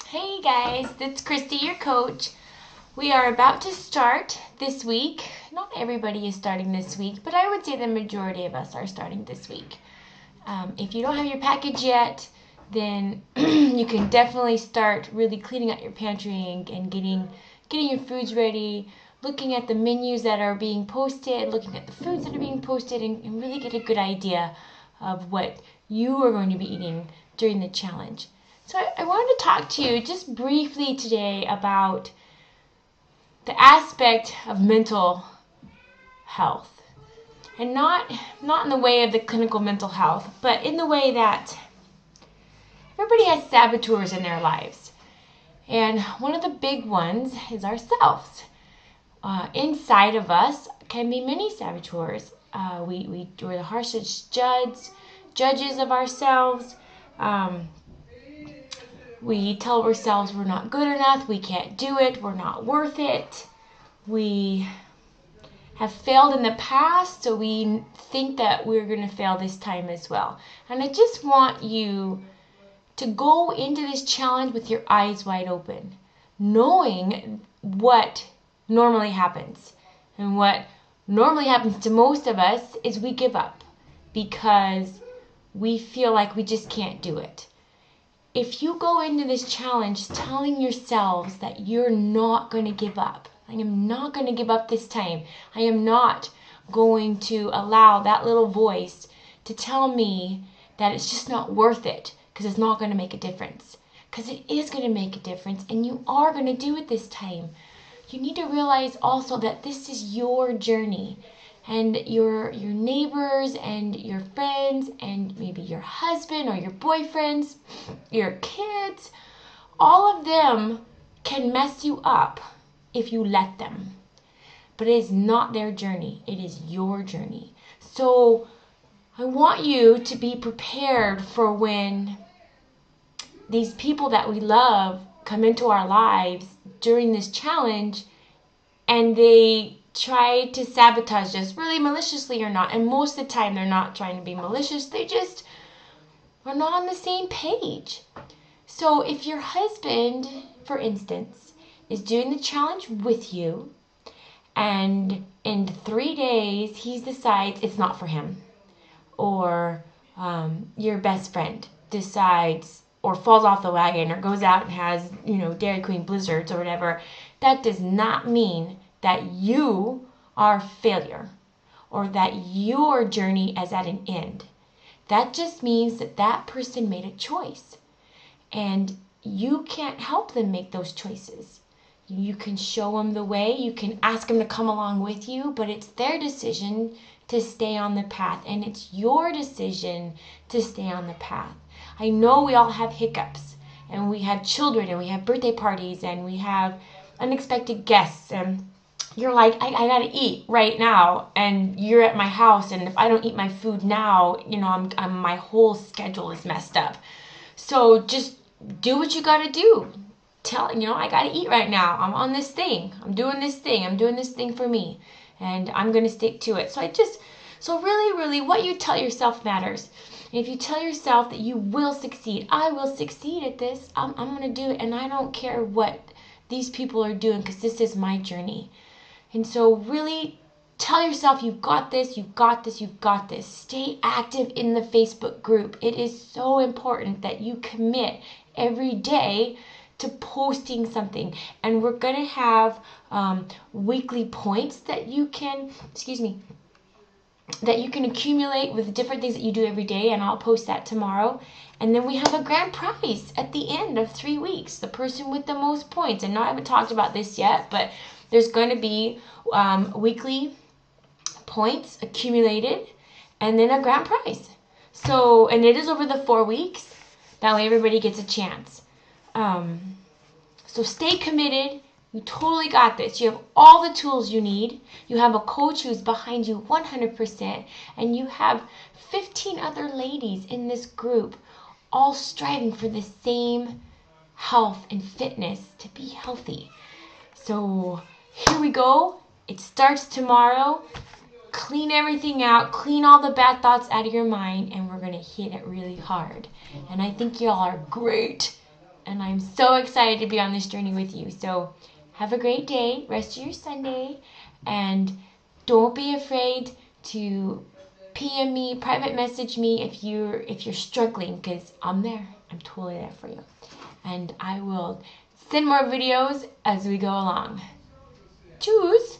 Hey guys, it's Christy, your coach. We are about to start this week. Not everybody is starting this week, but I would say the majority of us are starting this week. If you don't have your package yet, then you can definitely start really cleaning out your pantry and getting your foods ready, looking at the menus that are being posted, looking at the foods that are being posted, and really get a good idea of what you are going to be eating during the challenge. So I wanted to talk to you just briefly today about the aspect of mental health. And not in the way of the clinical mental health, but in the way that everybody has saboteurs in their lives. And one of the big ones is ourselves. Inside of us can be many saboteurs. We're the harshest judges of ourselves. We tell ourselves we're not good enough, we can't do it, we're not worth it. We have failed in the past, so we think that we're going to fail this time as well. And I just want you to go into this challenge with your eyes wide open, knowing what normally happens. And what normally happens to most of us is we give up because we feel like we just can't do it. If you go into this challenge telling yourselves that you're not going to give up, I am not going to give up this time. I am not going to allow that little voice to tell me that it's just not worth it because it's not going to make a difference. Because it is going to make a difference and you are going to do it this time. You need to realize also that this is your journey. And your neighbors and your friends and maybe your husband or your boyfriends, your kids, all of them can mess you up if you let them. But it is not their journey. It is your journey. So I want you to be prepared for when these people that we love come into our lives during this challenge and they try to sabotage us, really maliciously or not. And most of the time they're not trying to be malicious. They just are not on the same page. So if your husband, for instance, is doing the challenge with you and in 3 days he decides it's not for him, or your best friend decides or falls off the wagon or goes out and has, Dairy Queen blizzards or whatever, that does not mean that you are a failure or that your journey is at an end. That just means that that person made a choice and you can't help them make those choices. You can show them the way, you can ask them to come along with you, but it's their decision to stay on the path and it's your decision to stay on the path. I know we all have hiccups and we have children and we have birthday parties and we have unexpected guests and you're like, I gotta eat right now, and you're at my house, and if I don't eat my food now, my whole schedule is messed up. So just do what you gotta do. I gotta eat right now. I'm on this thing. I'm doing this thing for me, and I'm gonna stick to it. So really, what you tell yourself matters. And if you tell yourself that you will succeed, I will succeed at this. I'm gonna do it, and I don't care what these people are doing because this is my journey. And so really tell yourself you've got this, you've got this, you've got this. Stay active in the Facebook group. It is so important that you commit every day to posting something. And we're going to have weekly points that you can, accumulate with different things that you do every day, and I'll post that tomorrow. And then we have a grand prize at the end of 3 weeks, the person with the most points. And I haven't talked about this yet, but there's going to be weekly points accumulated and then a grand prize. So, and it is over the 4 weeks. That way everybody gets a chance. So stay committed. You totally got this. You have all the tools you need. You have a coach who's behind you 100%. And you have 15 other ladies in this group all striving for the same health and fitness to be healthy. So here we go. It starts tomorrow. Clean everything out. Clean all the bad thoughts out of your mind. And we're going to hit it really hard. And I think y'all are great And I'm so excited to be on this journey with you. So have a great day, rest of your Sunday, and don't be afraid to PM me, private message me if you're struggling, because I'm there. I'm totally there for you. And I will send more videos as we go along. Tschüss!